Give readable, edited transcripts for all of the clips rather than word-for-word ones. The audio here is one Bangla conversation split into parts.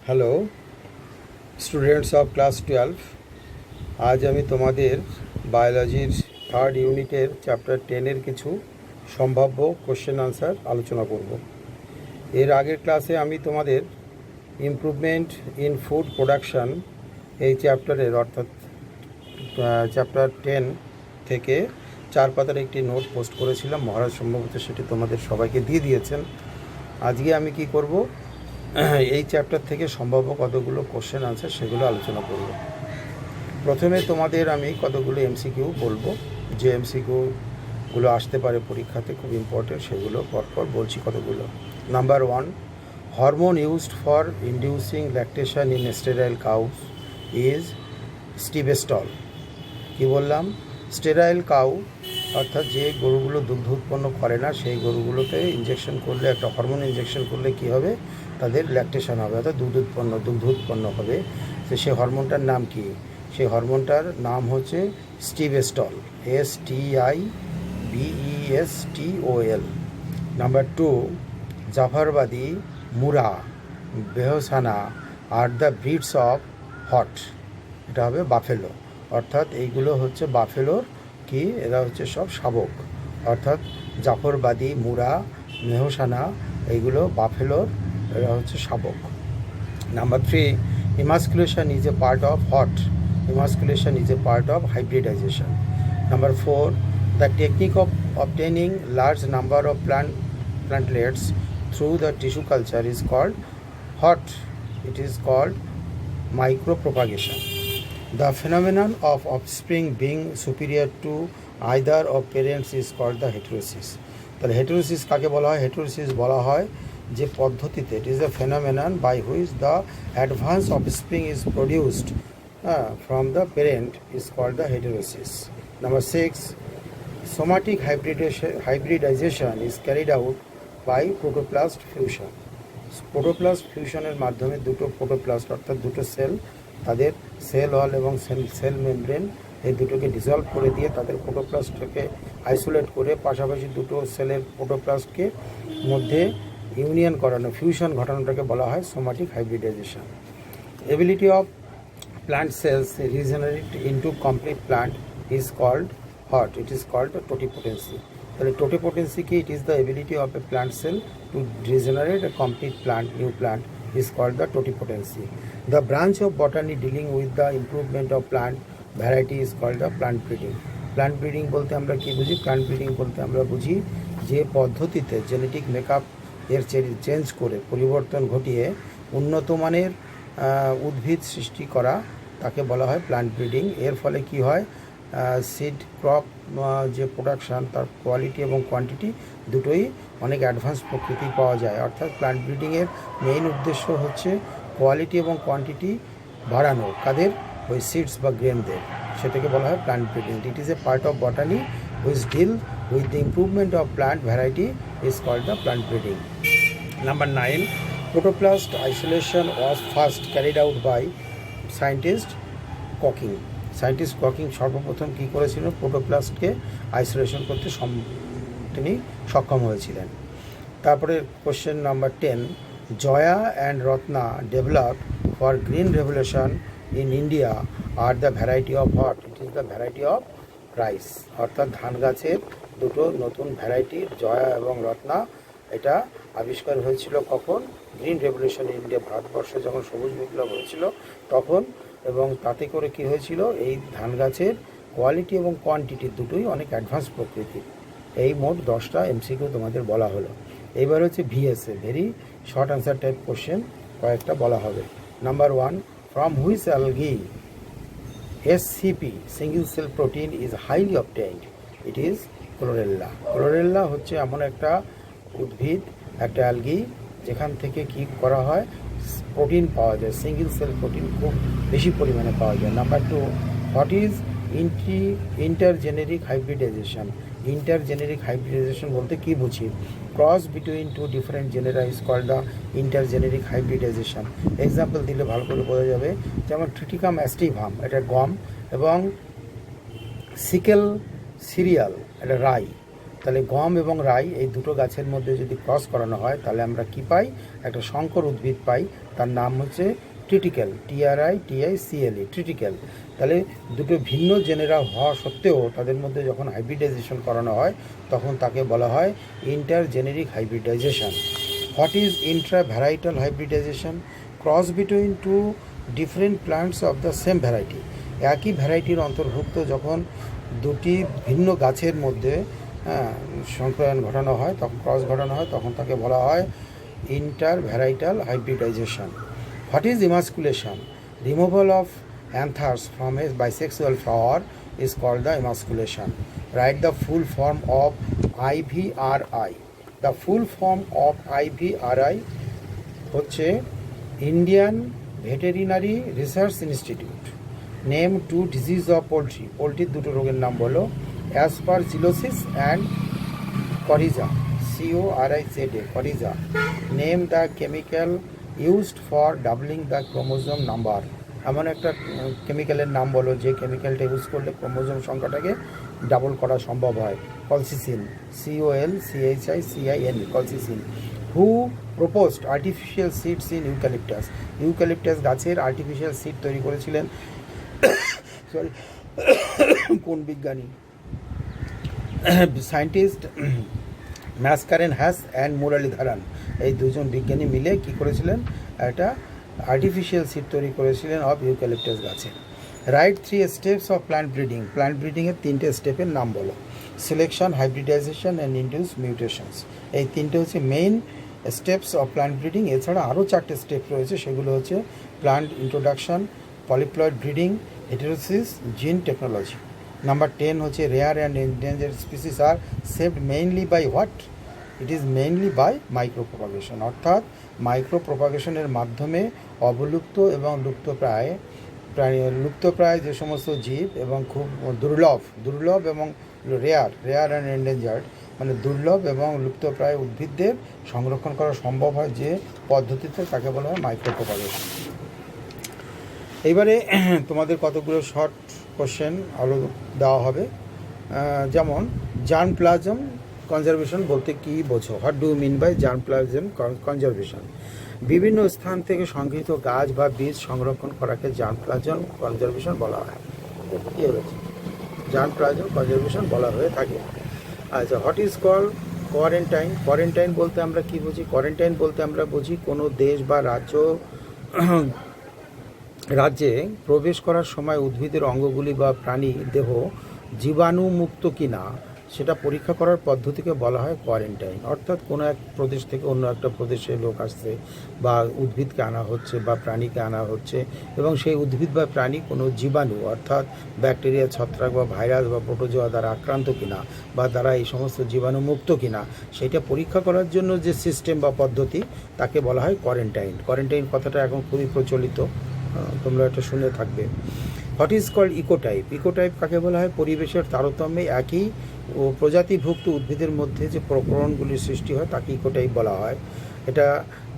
Hello students of class 12। আজ আমি তোমাদের বায়োলজির থার্ড ইউনিটের চ্যাপ্টার 10-এর কিছু সম্ভাব্য কোশ্চেন আনসার আলোচনা করব। এর আগের ক্লাসে আমি তোমাদের ইমপ্রুভমেন্ট ইন ফুড প্রোডাকশান এই চ্যাপ্টারের অর্থাৎ চ্যাপ্টার 10 থেকে 4 পাতার একটি নোট পোস্ট করেছিলাম। মহারাজ সম্ভবত সেটি তোমাদের সবাইকে দিয়ে দিয়েছেন। আজকে আমি কি করব, এই চ্যাপ্টার থেকে সম্ভাব্য কতগুলো কোশ্চেন আনসার সেগুলো আলোচনা করব। প্রথমে তোমাদের আমি কতগুলো এমসিকিউ বলবো, যে এমসিকিউগুলো আসতে পারে পরীক্ষাতে, খুব ইম্পর্টেন্ট, সেগুলো পরপর বলছি কতগুলো। Number 1, hormone used for inducing lactation in sterile cows is stilbestrol. কি বললাম? স্টেরাইল কাউ অর্থাৎ যে গরুগুলো দুগ্ধ উৎপন্ন করে না, সেই গরুগুলোতে ইঞ্জেকশন করলে, একটা হরমোন ইঞ্জেকশন করলে কি হবে, তাদের ল্যাকটেশন হবে, অর্থাৎ দুগ্ধ উৎপন্ন হবে। তো সেই হরমোনটার নাম কি? সেই হরমোনটার নাম হচ্ছে stilbestrol, STIBESTOL। Number 2, Jafarabadi, Murrah, Mehsana আর দ্য ব্রিডস অফ হট। এটা হবে বাফেলো, অর্থাৎ এইগুলো হচ্ছে বাফেলোর কি, এরা হচ্ছে সব শাবক, অর্থাৎ জাফরবাদি, মুরা, মেহসানা এইগুলো বাফেলোর, এরা হচ্ছে শাবক। Number 3, emasculation is a part of hot. Emasculation is a part of hybridization. Number 4, the technique of obtaining large number of plantlets through the tissue culture is called hot. It is called micropropagation. The phenomenon of offspring being superior to either of parents is called the heterosis. তাহলে হেটেরোসিস কাকে বলা হয়? হেটেরোসিস বলা হয় যে পদ্ধতিতে, it is a phenomenon by which the advanced offspring is produced from the parent is called the heterosis. Number 6, somatic hybridization is carried out by protoplast fusion. Protoplast ফিউশনের মাধ্যমে দুটো প্রোটোপ্লাস্ট অর্থাৎ দুটো সেল, তাদের সেল ওয়াল এবং সেল মেমব্রেন, এই দুটোকে ডিসলভ করে দিয়ে তাদের প্রোটোপ্লাস্টকে আইসোলেট করে পাশাপাশি দুটো সেলের প্রোটোপ্লাস্টকে মধ্যে ইউনিয়ন করানো, ফিউশন ঘটানোটাকে বলা হয় somatic hybridisation. Ability of plant cells regenerate into complete plant is called what. It is called totipotency. তাহলে টোটিপোটেন্সি কি? It is the ability of a plant cell to regenerate a complete plant, new plant, is called the totipotency. The branch of botany dealing with the improvement of plant variety is called the plant breeding. Plant breeding বলতে আমরা কি বুঝি? প্লান্ট ব্রিডিং বলতে আমরা বুঝি যে পদ্ধতিতে জেনেটিক মেকআপ এর চেঞ্জ করে, পরিবর্তন ঘটিয়ে উন্নত মানের উদ্ভিদ সৃষ্টি করা, তাকে বলা হয় প্লান্ট ব্রিডিং। এর ফলে কি হয়, সিড ক্রপ যে প্রোডাকশান, তার কোয়ালিটি এবং কোয়ান্টিটি দুটোই অনেক অ্যাডভান্স প্রকৃতির পাওয়া যায়। অর্থাৎ প্লান্ট ব্রিডিংয়ের মেইন উদ্দেশ্য হচ্ছে কোয়ালিটি এবং কোয়ান্টিটি বাড়ানো, কাদের? ওই সিডস বা গ্রেনদের, সেটাকে বলা হয় plant breeding. It is a part of botany which deal with the improvement of plant variety is called the plant breeding. Number 9, protoplast isolation was first carried out by scientist Cocking. Scientist cocking সর্বপ্রথম কী করেছিল? প্রোটোপ্লাস্টকে আইসোলেশন করতে তিনি সক্ষম হয়েছিলেন। তারপরে question number 10, Jaya and Ratna developed for green revolution in India are the variety of what. It is the variety of rice. অর্থাৎ ধান গাছের দুটো নতুন ভ্যারাইটির, জয়া এবং রত্না, এটা আবিষ্কার হয়েছিল কখন? গ্রিন রেভলিউশন ইন ইন্ডিয়া, ভারতবর্ষে যখন সবুজ বিপ্লব হয়েছিল তখন। এবং তাতে করে কি হয়েছিল, এই ধান গাছের কোয়ালিটি এবং কোয়ান্টিটি দুটোই অনেক অ্যাডভান্স প্রকৃতির। এই মোট 10টা এমসিকিউ তোমাদের বলা হলো। এইবার হচ্ছে VSA, very short answer type question, কয়েকটা বলা হবে। Number 1, from which algae SCP, single cell protein, is highly obtained? It is chlorella. Chlorella হচ্ছে এমন একটা উদ্ভিদ, একটা অ্যালগি, যেখান থেকে কি করা হয়, প্রোটিন পাওয়া যায়, সিঙ্গেল সেল প্রোটিন খুব বেশি পরিমাণে পাওয়া যায়। Number 2, what is intergeneric hybridization? Intergeneric hybridization বলতে কি বুঝি? Cross between two different genera is called the intergeneric hybridization. Example দিলে ভালো করে বোঝা যাবে, যেমন ট্রিটিকাম অ্যাস্টিভাম, এটা গম, এবং সিকেল সিরিয়াল, এটা রাই, তাহলে গম এবং রাই এই দুটো গাছের মধ্যে যদি ক্রস করানো হয় তাহলে আমরা কি পাই? একটা সংকর উদ্ভিদ পাই, তার নাম হচ্ছে ট্রিটিক্যাল, TRITICLE, ট্রিটিক্যাল। তাহলে দুটো ভিন্ন জেনেরা হওয়া সত্ত্বেও তাদের মধ্যে যখন হাইব্রিডাইজেশন করানো হয় তখন তাকে বলা হয় intergeneric hybridization. What is intravarietal hybridization? Cross between two different plants of the same variety. একই ভ্যারাইটির অন্তর্ভুক্ত যখন দুটি ভিন্ন গাছের মধ্যে সংক্রায়ণ ঘটানো হয়, তখন ক্রস ঘটানো হয়, তখন তাকে বলা হয় intervarietal hybridization. What is emasculation? Removal of anthers from a bisexual flower is called the emasculation. Write the full form of IVRI. The full form of IVRI হচ্ছে Indian Veterinary Research Institute. Name two disease of poultry. পোলট্রির দুটো রোগের নাম বলো। Aspergillosis and coryza, CORIZA, coryza. Name the chemical used for doubling the chromosome number. এমন একটা কেমিক্যালের নাম বলো যে কেমিক্যালটা ইউজ করলে ক্রোমোজোম সংখ্যাটাকে ডাবল করা সম্ভব হয়। Colchicine, COLCHICIN, colchicine. Who proposed artificial seeds in eucalyptus? Eucalyptus গাছের আর্টিফিশিয়াল সিড তৈরি করেছিলেন সরি কোন বিজ্ঞানী? সায়েন্টিস্ট ম্যাসকারেন হ্যাস অ্যান্ড মুরালিধরান, এই দুজন বিজ্ঞানী মিলে কি করেছিলেন? একটা আর্টিফিশিয়াল সিড তৈরি করেছিলেন অফ ইউক্যালিপটাস গাছে। Write 3 steps of plant breeding. Plant ব্রিডিংয়ের 3টে স্টেপের নাম বলো। Selection, hybridization and induce mutations. এই 3টে হচ্ছে main steps of plant breeding. এছাড়া আরও 4টে স্টেপ রয়েছে, সেগুলো হচ্ছে plant introduction, polyploid breeding, heterosis, gene technology. Number 10 হচ্ছে রেয়ার অ্যান্ড এন্ডেঞ্জার্ড স্পিসিস আর saved mainly by what? It is mainly by micro propagation, অর্থাৎ মাইক্রো প্রপাগেশনের মাধ্যমে অবলুপ্ত এবং লুপ্তপ্রায় যে সমস্ত জীব এবং খুব দুর্লভ এবং রেয়ার অ্যান্ড এন্ডেঞ্জার্ড, মানে দুর্লভ এবং লুপ্তপ্রায় উদ্ভিদদের সংরক্ষণ করা সম্ভব হয় যে পদ্ধতিতে, তাকে বলা হয় মাইক্রো প্রপাগেশন। এইবারে তোমাদের কতগুলো শর্ট কোশ্চেন আরও দেওয়া হবে, যেমন জার্মপ্লাজম কনজারভেশন বলতে কী বোঝো? What do mean by germplasm conservation? বিভিন্ন স্থান থেকে সংগৃহীত গাছ বা বীজ সংরক্ষণ করাকে জার্মপ্লাজম কনজারভেশন বলা হয়। কী হয়েছে? জার্মপ্লাজম কনজারভেশন বলা হয়ে থাকে। আচ্ছা, what is call quarantine? Quarantine বলতে আমরা কী বুঝি? কোয়ারেন্টাইন বলতে আমরা বুঝি কোনো দেশ বা রাজ্যে প্রবেশ করার সময় উদ্ভিদের অঙ্গগুলি বা প্রাণী দেহ জীবাণুমুক্ত কিনা সেটা পরীক্ষা করার পদ্ধতিকে বলা হয় কোয়ারেন্টাইন। অর্থাৎ কোনো এক প্রদেশ থেকে অন্য একটা প্রদেশে লোক আসছে বা উদ্ভিদকে আনা হচ্ছে বা প্রাণীকে আনা হচ্ছে এবং সেই উদ্ভিদ বা প্রাণী কোনো জীবাণু অর্থাৎ ব্যাকটেরিয়া, ছত্রাক বা ভাইরাস বা প্রোটোজোয়া দ্বারা আক্রান্ত কিনা বা দ্বারা এই সমস্ত জীবাণু মুক্ত কিনা সেটা পরীক্ষা করার জন্য যে সিস্টেম বা পদ্ধতি তাকে বলা হয় কোয়ারেন্টাইন। কোয়ারেন্টাইন কথাটা এখন খুবই প্রচলিত, তোমরা এটা শুনে থাকবে। What is called ecotype? Ecotype কাকে বলা হয়? পরিবেশের তারতম্যে একই ও প্রজাতিভুক্ত উদ্ভিদের মধ্যে যে প্রকরণগুলির সৃষ্টি হয় তাকে ইকোটাইপ বলা হয়। এটা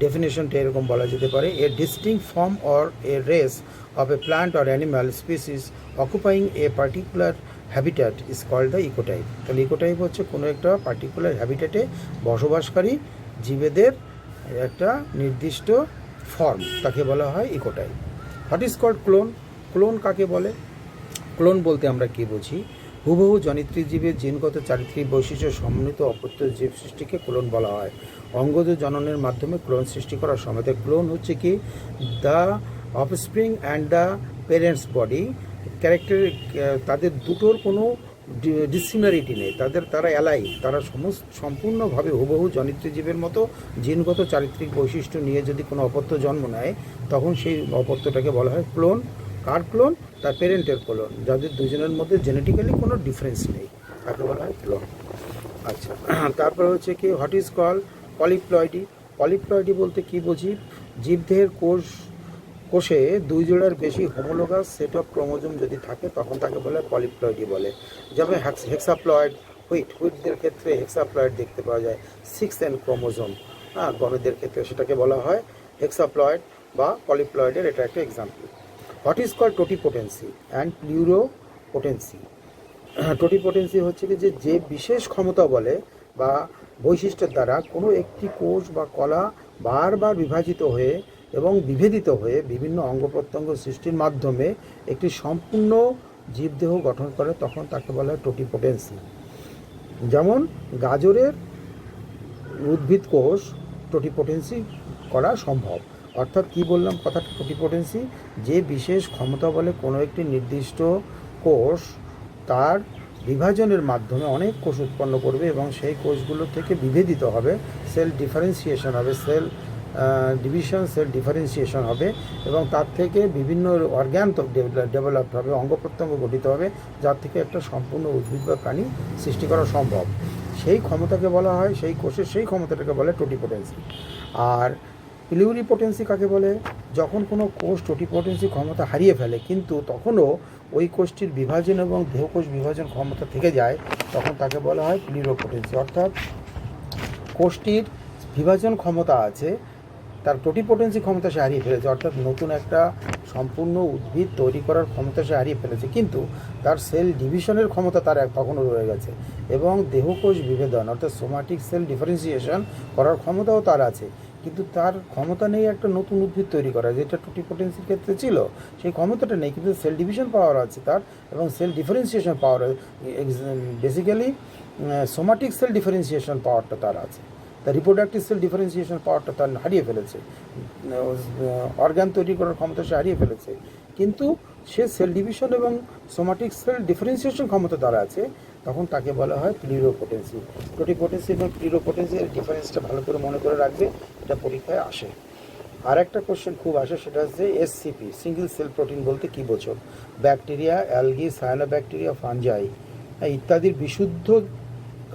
ডেফিনেশনটা এরকম বলা যেতে পারে: a distinct form or a race of a plant or animal species occupying a particular habitat is called the ecotype. তাহলে ইকোটাইপ হচ্ছে কোনো একটা পার্টিকুলার হ্যাবিট্যাটে বসবাসকারী জীবেদের একটা নির্দিষ্ট ফর্ম, তাকে বলা হয় ecotype. What is called clone? Clone কাকে বলে? ক্লোন বলতে আমরা কী বুঝি? হুবহু জনিত্রী জীবের জিনগত চারিত্রিক বৈশিষ্ট্য সমন্বিত অপত্য জীব সৃষ্টিকে ক্লোন বলা হয়। অঙ্গজ জননের মাধ্যমে ক্লোন সৃষ্টি করার সময় ক্লোন হচ্ছে কি the offspring and the parents body character, তাদের দুটোর কোনো ডিসিমিলারিটি নেই, তারা অ্যালাই, তারা সম্পূর্ণভাবে হুবহু জনিত্রী জীবের মতো জিনগত চারিত্রিক বৈশিষ্ট্য নিয়ে যদি কোনো অপত্য জন্ম নেয় তখন সেই অপত্যটাকে বলা হয় ক্লোন। কার ক্লোন? তার পেরেন্টের ক্লোন, যাদের দুজনের মধ্যে জেনেটিক্যালি কোনো ডিফারেন্স নেই, তাকে বলা হয় ক্লোন। আচ্ছা, তারপর হচ্ছে কি what is call polyploidy? Polyploidy বলতে কি বুঝি? জীবদেহের কোষে 2 জোড়ার বেশি হোমোলোগাস সেট অফ ক্রোমোজোম যদি থাকে তখন তাকে বলে পলিপ্লয়েডি বলে। যেমন হেক্সাপ্লয়েড, হুইটদের ক্ষেত্রে হেক্সাপ্লয়েড দেখতে পাওয়া যায়। 6n ক্রোমোজোম, গমেদের ক্ষেত্রে সেটাকে বলা হয় হেক্সাপ্লয়েড বা পলিপ্লয়েডের এটা একটা example. What is called totipotency and pluripotency? Totipotency হচ্ছে কি যে বিশেষ ক্ষমতা বলে বা বৈশিষ্ট্যের দ্বারা কোনো একটি কোষ বা কলা বারবার বিভাজিত হয়ে এবং বিভেদিত হয়ে বিভিন্ন অঙ্গ প্রত্যঙ্গ সৃষ্টির মাধ্যমে একটি সম্পূর্ণ জীবদেহ গঠন করে, তখন তাকে বলা হয় টোটিপোটেন্সি। যেমন গাজরের উদ্ভিদ কোষ টোটিপোটেন্সি করা সম্ভব। অর্থাৎ কি বললাম কথাটা, টোটিপোটেন্সি যে বিশেষ ক্ষমতা বলে কোনো একটি নির্দিষ্ট কোষ তার বিভাজনের মাধ্যমে অনেক কোষ উৎপন্ন করবে এবং সেই কোষগুলো থেকে বিভেদিত হবে, সেল ডিফারেন্সিয়েশন হবে, সেল ডিভিশন, সেল ডিফারেন্সিয়েশন হবে এবং তার থেকে বিভিন্ন অর্গ্যান ডেভেলপ হবে, অঙ্গ প্রত্যঙ্গ গঠিত হবে, যার থেকে একটা সম্পূর্ণ উদ্ভিদ বা প্রাণী সৃষ্টি করা সম্ভব। সেই ক্ষমতাকে বলা হয়, সেই কোষের সেই ক্ষমতাটাকে বলে টোটিপোটেন্সি। আর প্লিউরিপোটেন্সি কাকে বলে? যখন কোনো কোষ টোটিপোটেন্সি ক্ষমতা হারিয়ে ফেলে কিন্তু তখনও ওই কোষটির বিভাজন এবং দেহকোষ বিভাজন ক্ষমতা থেকে যায়, তখন তাকে বলা হয় প্লিউরিপোটেন্সি। অর্থাৎ কোষটির বিভাজন ক্ষমতা আছে, তার টোটিপোটেন্সি ক্ষমতা সে হারিয়ে ফেলেছে, অর্থাৎ নতুন একটা সম্পূর্ণ উদ্ভিদ তৈরি করার ক্ষমতা সে হারিয়ে ফেলেছে, কিন্তু তার সেল ডিভিশনের ক্ষমতা তার তখনও রয়ে গেছে এবং দেহকোষ বিভেদন অর্থাৎ সোমাটিক সেল ডিফারেন্সিয়েশন করার ক্ষমতাও তার আছে, কিন্তু তার ক্ষমতা নেই একটা নতুন উদ্ভিদ তৈরি করা, যেটা টোটিপোটেন্সির ক্ষেত্রে ছিল। সেই ক্ষমতাটা নেই, কিন্তু সেল ডিভিশন পাওয়ার আছে তার এবং সেল ডিফারেন্সিয়েশন পাওয়ার, বেসিক্যালি সোমাটিক সেল ডিফারেন্সিয়েশন পাওয়ারটা তার আছে। তার রিপ্রোডাক্টিভ সেল ডিফারেন্সিয়েশন পাওয়ারটা তার হারিয়ে ফেলেছে, অর্গান তৈরি করার ক্ষমতা সে হারিয়ে ফেলেছে, কিন্তু সে সেল ডিভিশন এবং সোমাটিক সেল ডিফারেন্সিয়েশন ক্ষমতা তার আছে, তখন তাকে বলা হয় প্লিউরিপোটেন্সি। টোটিপোটেন্সি এবং প্লিউরিপোটেন্সির ডিফারেন্সটা ভালো করে মনে করে রাখবে, এটা পরীক্ষায় আসে। আর একটা কোশ্চেন খুব আসে, সেটা হচ্ছে এসসিপি, সিঙ্গেল সেল প্রোটিন বলতে কী বোঝো? ব্যাকটেরিয়া, অ্যালগি, সায়ানোব্যাকটেরিয়া, ফানজাই ইত্যাদির বিশুদ্ধ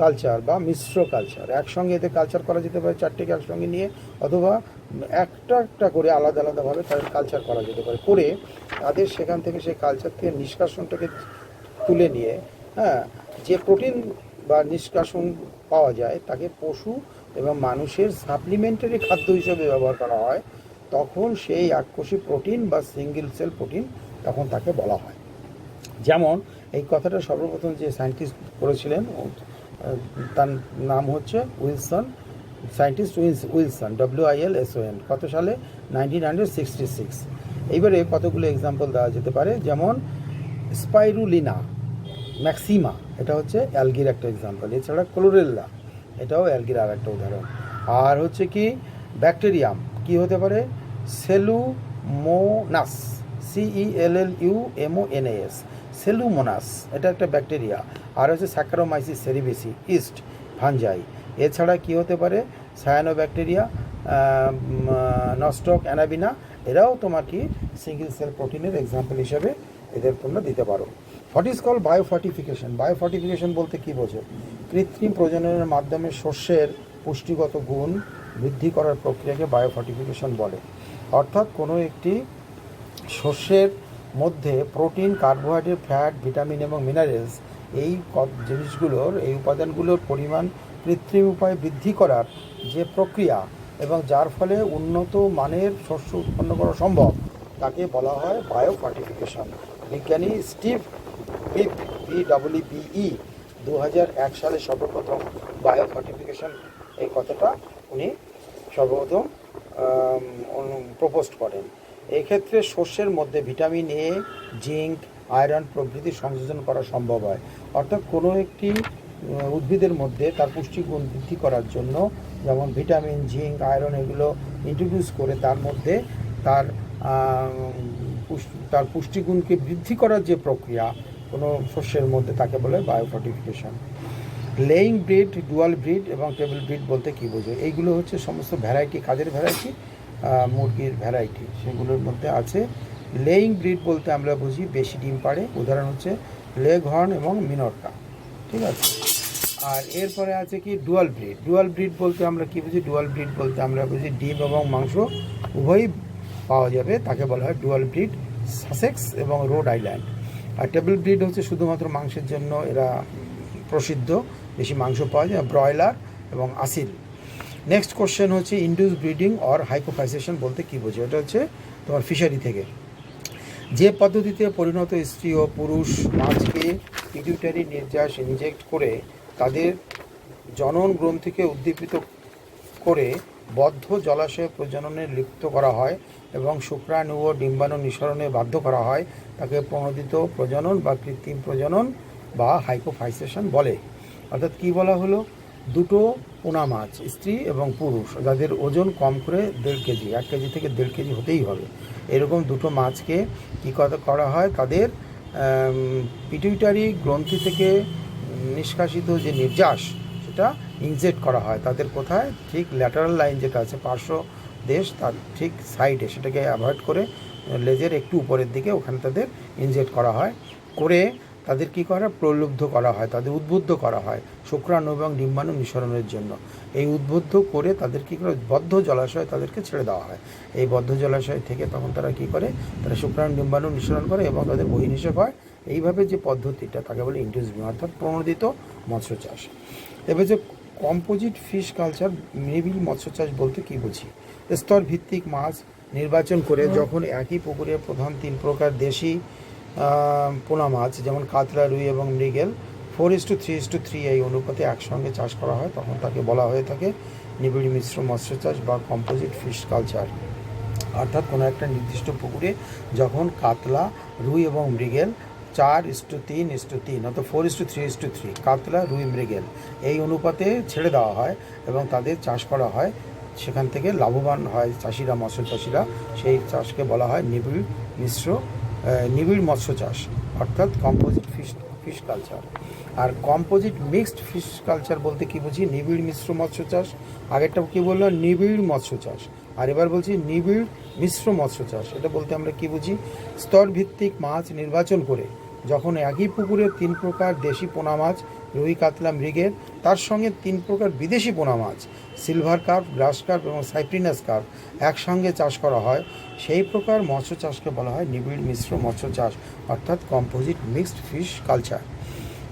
কালচার বা মিশ্র কালচার, একসঙ্গে এতে কালচার করা যেতে পারে, চারটেকে একসঙ্গে নিয়ে, অথবা একটা একটা করে আলাদা আলাদাভাবে তাদের কালচার করা যেতে পারে, করে তাদের সেখান থেকে সেই কালচার থেকে নিষ্কাশনটাকে তুলে নিয়ে যে প্রোটিন বা নিষ্কাশন পাওয়া যায় তাকে পশু এবং মানুষের সাপ্লিমেন্টারি খাদ্য হিসেবে ব্যবহার করা হয়, তখন সেই এককোষী প্রোটিন বা সিঙ্গেল সেল প্রোটিন তখন তাকে বলা হয়। যেমন এই কথাটা সর্বপ্রথম যে সায়েন্টিস্ট করেছিলেন তার নাম হচ্ছে উইলসন, সায়েন্টিস্ট উইলসন, WILSON। কত সালে? 1966। এইবারে কতগুলো এক্সাম্পল দেওয়া যেতে পারে, যেমন স্পাইরুলিনা ম্যাক্সিমা, এটা হচ্ছে অ্যালগির একটা এক্সাম্পল। এছাড়া ক্লোরেল্লা, এটাও অ্যালগির আর একটা উদাহরণ। আর হচ্ছে কি ব্যাকটেরিয়াম, কি হতে পারে? সেলুমোনাস, CELLUMONAS, সেলুমোনাস, এটা একটা ব্যাকটেরিয়া। আর হচ্ছে স্যাকারোমাইসিস সেরিবেসি, ইস্ট, ফানজাই। এছাড়া কি হতে পারে? সায়ানোব্যাকটেরিয়া, নস্টক অ্যানাবিনা, এরাও তোমার কি সিঙ্গেল সেল প্রোটিনের এক্সাম্পল হিসেবে এদের তোমরা দিতে পারো। What is call biofortification? Biofortification বলতে কী বোঝো? কৃত্রিম প্রজননের মাধ্যমে শস্যের পুষ্টিগত গুণ বৃদ্ধি করার প্রক্রিয়াকে বায়োফর্টিফিকেশন বলে। অর্থাৎ কোনো একটি শস্যের মধ্যে প্রোটিন, কার্বোহাইড্রেট, ফ্যাট, ভিটামিন এবং মিনারেলস, এই জিনিসগুলোর, এই উপাদানগুলোর পরিমাণ কৃত্রিম উপায়ে বৃদ্ধি করার যে প্রক্রিয়া এবং যার ফলে উন্নত মানের শস্য উৎপন্ন করা সম্ভব, তাকে বলা হয় বায়োফর্টিফিকেশন। বিজ্ঞানী স্টিভ বিপ, BEE, 2001 সালে সর্বপ্রথম বায়োফর্টিফিকেশন এই কথাটা উনি সর্বপ্রথম প্রপোজ করেন। এই ক্ষেত্রে শস্যের মধ্যে ভিটামিন A, জিঙ্ক, আয়রন প্রভৃতি সংযোজন করা সম্ভব হয়। অর্থাৎ কোনো একটি উদ্ভিদের মধ্যে তার পুষ্টিগুণ বৃদ্ধি করার জন্য যেমন ভিটামিন, জিঙ্ক, আয়রন এগুলো ইন্ট্রোডিউস করে তার মধ্যে তার পুষ্টিগুণকে বৃদ্ধি করার যে প্রক্রিয়া কোনো শস্যের মধ্যে, তাকে বলে biofortification. Laying breed, dual breed এবং টেবিল ব্রিড বলতে কী বোঝো? এইগুলো হচ্ছে সমস্ত ভ্যারাইটি, কাজের ভ্যারাইটি, মুরগির ভ্যারাইটি, সেগুলোর মধ্যে আছে। লেইং ব্রিড বলতে আমরা বুঝি বেশি ডিম পাড়ে, উদাহরণ হচ্ছে লেগহর্ন এবং মিনোরকা, ঠিক আছে। আর এরপরে আছে কি ডুয়াল ব্রিড। ডুয়াল ব্রিড বলতে আমরা কী বুঝি? ডুয়াল ব্রিড বলতে আমরা বুঝি ডিম এবং মাংস উভয়ই পাওয়া যাবে, তাকে বলা হয় ডুয়াল ব্রিড, সাসেক্স এবং রোড আইল্যান্ড। আর টেবিল ব্রিড হচ্ছে শুধুমাত্র মাংসের জন্য এরা প্রসিদ্ধ, বেশি মাংস পাওয়া যায়, ব্রয়লার এবং আসিল। নেক্সট কোশ্চেন হচ্ছে ইনডিউস ব্রিডিং অর হাইপোফাইসেশন বলতে কী বোঝো? এটা হচ্ছে তোমার ফিশারি থেকে যে পদ্ধতিতে পরিণত স্ত্রী ও পুরুষ মাছকে পিটুইটারি নির্যাস ইনজেক্ট করে তাদের জনন গ্রন্থিকে উদ্দীপিত করে বদ্ধ জলাশয়ে প্রজননে লিপ্ত করা হয় এবং শুক্রাণু ও ডিম্বাণু নিঃসরণে বাধ্য করা হয়, তাকে প্রণোদিত প্রজনন বা কৃত্রিম প্রজনন বা হাইপোফাইসেশন বলে। অর্থাৎ কী বলা হলো, দুটো পোনা মাছ, স্ত্রী এবং পুরুষ, যাদের ওজন কম করে 1.5 কেজি, 1 কেজি থেকে 1.5 কেজি হতেই হবে, এরকম দুটো মাছকে কী করা হয়, তাদের পিটুইটারি গ্রন্থি থেকে নিষ্কাশিত যে নির্যাস সেটা ইনজেক্ট করা হয় তাদের কোথায়, ঠিক ল্যাটারাল লাইন যেটা আছে, পার্শ্ব দেশ, তার ঠিক সাইডে, সেটাকে অ্যাভয়েড করে লেজের একটু উপরের দিকে ওখানে তাদের ইনজেক্ট করা হয়, করে তাদের কী করা, প্রলুব্ধ করা হয়, তাদের উদ্বুদ্ধ করা হয় শুক্রাণু এবং ডিম্বাণু নিঃসরণের জন্য। এই উদ্বুদ্ধ করে তাদের কী করে, বদ্ধ জলাশয়ে তাদেরকে ছেড়ে দেওয়া হয়। এই বদ্ধ জলাশয় থেকে তখন তারা কী করে, তারা শুক্রাণু ডিম্বাণু নিঃসরণ করে এবং তাদের বহির্নিষেক হয়। এইভাবে যে পদ্ধতিটা, তাকে বলে ইনডিউস ব্রিডিং, অর্থাৎ প্রণোদিত মৎস্য চাষ। এবার যে কম্পোজিট ফিশ কালচার, নিবিড় মৎস্য চাষ বলতে কী বুঝি, স্তর ভিত্তিক মাছ নির্বাচন করে যখন একই পুকুরে প্রধান 3 প্রকার দেশি পোনা মাছ, যেমন কাতলা, রুই এবং মৃগেল, 4:3:3 এই অনুপাতে একসঙ্গে চাষ করা হয়, তখন তাকে বলা হয়ে থাকে নিবিড় মিশ্র মৎস্য চাষ বা কম্পোজিট ফিশ কালচার। অর্থাৎ কোনো একটা নির্দিষ্ট পুকুরে যখন কাতলা, রুই এবং মৃগেল 4:3:3 অর্থাৎ 4:3:3 কাতলা, রুই, মৃগেল এই অনুপাতে ছেড়ে দেওয়া হয় এবং তাদের চাষ করা হয়, সেখান থেকে লাভবান হয় চাষিরা, মৎস্য চাষিরা, সেই চাষকে বলা হয় নিবিড় মৎস্য চাষ, অর্থাৎ কম্পোজিট ফিশ কালচার। আর কম্পোজিট মিক্সড ফিশ কালচার বলতে কী বুঝি, নিবিড় মিশ্র মৎস্য চাষ, আগেরটা কী বললাম, নিবিড় মৎস্য চাষ, আর এবার বলছি নিবিড় মিশ্র মৎস্য চাষ। এটা বলতে আমরা কী বুঝি, স্তরভিত্তিক মাছ নির্বাচন করে যখন একই পুকুরে 3 প্রকার দেশি পোনা মাছ, রুই, কাতলা, মৃগেল, তার সঙ্গে 3 প্রকার বিদেশি পোনা মাছ, সিলভার কার্প, গ্রাস কার্প এবং সাইপ্রিনাস কার্প একসঙ্গে চাষ করা হয়, সেই প্রকার মৎস্য চাষকে বলা হয় নিবিড় মিশ্র মৎস্য চাষ, অর্থাৎ কম্পোজিট মিক্সড ফিশ কালচার।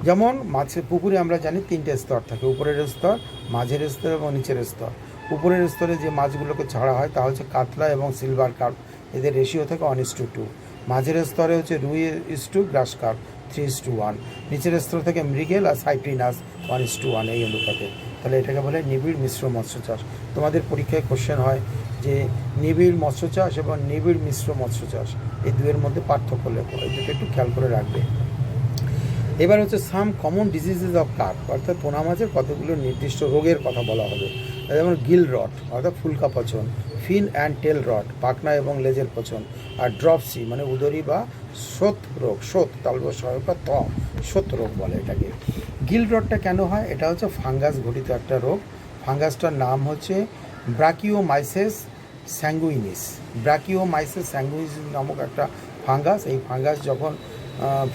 যেমন মাছের পুকুরে আমরা জানি 3টে স্তর থাকে, উপরের স্তর, মাঝের স্তর এবং নিচের স্তর। উপরের স্তরে যে মাছগুলোকে ছাড়া হয় তা হচ্ছে কাতলা এবং সিলভার কার্প, এদের রেশিও থাকে 1:2। মাঝের স্তরে হচ্ছে রুই ইস্টু গ্রাস কার্প 3:1, নিচের স্তর থেকে মৃগেল আর সাইপ্রিনাস 1:1 এই অনুপাতে। তাহলে এটাকে বলে নিবিড় মিশ্র মৎস্য চাষ। তোমাদের পরীক্ষায় কোশ্চেন হয় যে নিবিড় মৎস্য চাষ এবং নিবিড় মিশ্র মৎস্য চাষ, এই দুয়ের মধ্যে পার্থক্য লেখো, এই দুটো একটু খেয়াল করে রাখবে। এবার হচ্ছে সাম কমন ডিজিজেস অফ কার্প, অর্থাৎ পোনা মাছের কতগুলো নির্দিষ্ট রোগের কথা বলা হবে, যেমন গিল রট অর্থাৎ ফুলকা পচন, ফিন অ্যান্ড টেল রট পাখনা এবং লেজের পচন, আর ড্রপসি মানে উদরি বা শোথ রোগ, শোথ তালব সহায়তা শোথ রোগ বলে এটাকে। গিল রটটা কেন হয়, এটা হচ্ছে ফাঙ্গাস ঘটিত একটা রোগ। ফাঙ্গাসটার নাম হচ্ছে ব্রাকিওমাইসিস স্যাঙ্গুইনিস। ব্রাকিওমাইসিস স্যাঙ্গুইনিস নামক একটা ফাঙ্গাস। এই ফাঙ্গাস যখন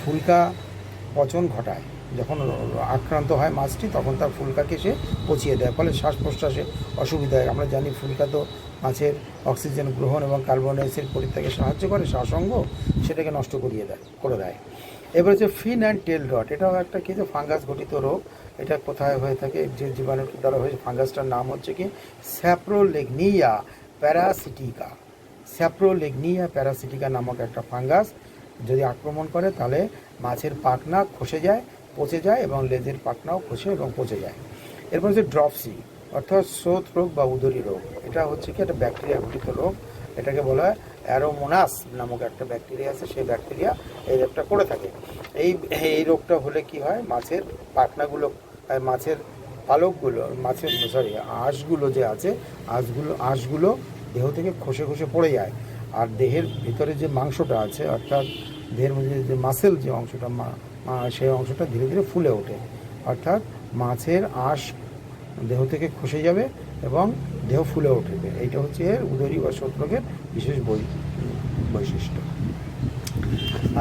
ফুলকা পচন ঘটায়, যখন আক্রান্ত হয় মাছটি, তখন তার ফুলকাকে সে পচিয়ে দেয়, ফলে শ্বাস প্রশ্বাসে অসুবিধা হয়। আমরা জানি ফুলকা তো মাছের অক্সিজেন গ্রহণ এবং কার্বন ডাইঅক্সাইড পরিত্যাগে সাহায্য করে, শ্বাসঙ্গ সেটাকে নষ্ট করে দেয়। এবার হচ্ছে ফিন অ্যান্ড টেল রট, এটাও একটা কিছু ফাঙ্গাস ঘটিত রোগ। এটা কোথায় হয়ে থাকে, যে জীবাণুটির দ্বারা হয়েছে, ফাঙ্গাসটার নাম হচ্ছে কি স্যাপ্রোলেগনিয়া প্যারাসিটিকা। স্যাপ্রোলেগনিয়া প্যারাসিটিকা নামক একটা ফাঙ্গাস যদি আক্রমণ করে, তাহলে মাছের পাখনা খসে যায়, পচে যায় এবং লেজের পাখনাও খসে এবং পচে যায়। এরপর হচ্ছে ড্রপসি অর্থাৎ শোথ রোগ বা উদরি রোগ। এটা হচ্ছে কি একটা ব্যাকটেরিয়া ঘটিত রোগ, এটাকে বলা হয় অ্যারোমোনাস নামক একটা ব্যাকটেরিয়া আছে, সেই ব্যাকটেরিয়া এই রোগটা করে থাকে। এই রোগটা হলে কি হয়, মাছের পাখনাগুলো, মাছের পালকগুলো, আঁশগুলো যে আছে, আঁশগুলো দেহ থেকে খসে খসে পড়ে যায়, আর দেহের ভিতরে যে মাংসটা আছে, অর্থাৎ দেহের মধ্যে যে মাসেল যে অংশটা, সেই অংশটা ধীরে ধীরে ফুলে ওঠে, অর্থাৎ মাছের আঁশ দেহ থেকে খসে যাবে এবং দেহ ফুলে উঠবে। এইটা হচ্ছে এর উদরি বা শোথ রোগের বিশেষ বৈশিষ্ট্য।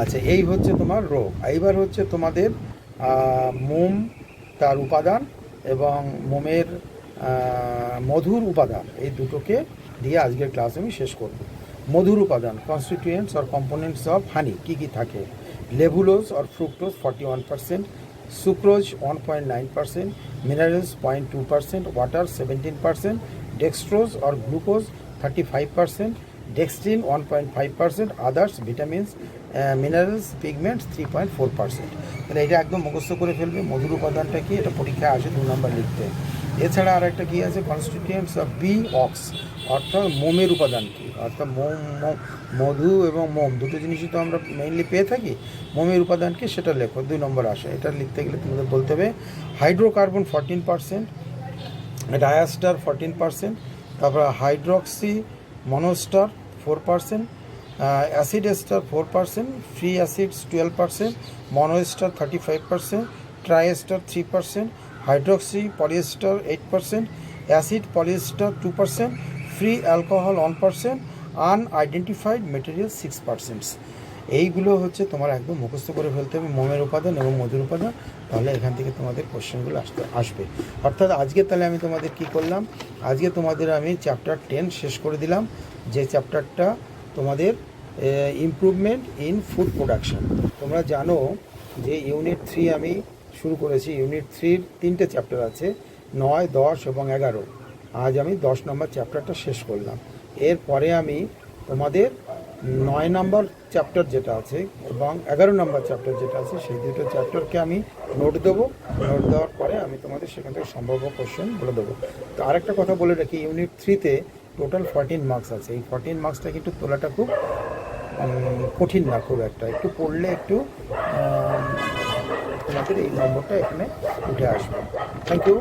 আচ্ছা, এই হচ্ছে তোমার রোগ। এইবার হচ্ছে তোমাদের মোম, তার উপাদান এবং মোমের মধুর উপাদান, এই দুটোকে দিয়ে আজকের ক্লাস আমি শেষ করব। মধুর উপাদান, constituents or components of honey, কী কী থাকে, levulose or fructose 41%, sucrose 1.9%, minerals 0.2%, water 17%, dextrose or glucose 35%, dextrin 1.5%, others vitamins minerals pigments 3.4%। তাহলে এটা একদম মুখস্থ করে ফেলবে। মধুর উপাদানটা কি, এটা পরীক্ষায় আসে 2 নম্বর লিখতে। এছাড়া আর একটা কী আছে, কনস্টিটিউয়েন্টস অফ বি অক্স, অর্থাৎ মোমের উপাদান কী, অর্থাৎ মধু এবং মোম দুটো জিনিসই তো আমরা মেইনলি পেয়ে থাকি। মোমের উপাদান কি সেটা লেখো, 2 নম্বর আসে। এটা লিখতে গেলে তোমাদের বলতে হবে হাইড্রোকার্বন 14%, ডায়াস্টার 14%, তারপর hydroxy monoester 4%, acid ester 4%, free acids 12%, monoester 35%, triester 3%, hydroxy polyester 8%, acid polyester 2%, free alcohol 1%, unidentified material 6%। এইগুলো হচ্ছে তোমার একদম মুখস্থ করে ফেলতে হবে, মোমের উপাদান এবং মধুর উপাদান। তাহলে এখান থেকে তোমাদের কোশ্চেনগুলো আসবে। অর্থাৎ আজকে তাহলে আমি তোমাদের কি করলাম, আজকে তোমাদের আমি চ্যাপ্টার 10 শেষ করে দিলাম, যে চ্যাপ্টারটা তোমাদের ইমপ্রুভমেন্ট ইন ফুড প্রোডাকশন। তোমরা জানো যে ইউনিট 3 আমি শুরু করেছি। ইউনিট 3-র 3টে চ্যাপ্টার আছে, 9, 10 এবং 11। আজ আমি 10 নম্বর চ্যাপ্টারটা শেষ করলাম। এরপরে আমি তোমাদের 9 নম্বর চ্যাপ্টার যেটা আছে এবং 11 নম্বর চ্যাপ্টার যেটা আছে, সেই দুটো চ্যাপ্টারকে আমি নোট দেবো। নোট দেওয়ার পরে আমি তোমাদের সেখান থেকে সম্ভাব্য কোশ্চেন বলে দেবো। তো আরেকটা কথা বলে রাখি, ইউনিট 3-তে টোটাল 14 মার্কস আছে। এই 14 মার্কসটা কিন্তু তোলাটা খুব কঠিন না, খুব একটা, একটু পড়লে একটু তোমাদের এই নম্বরটা এখানে উঠে আসবে। Thank you.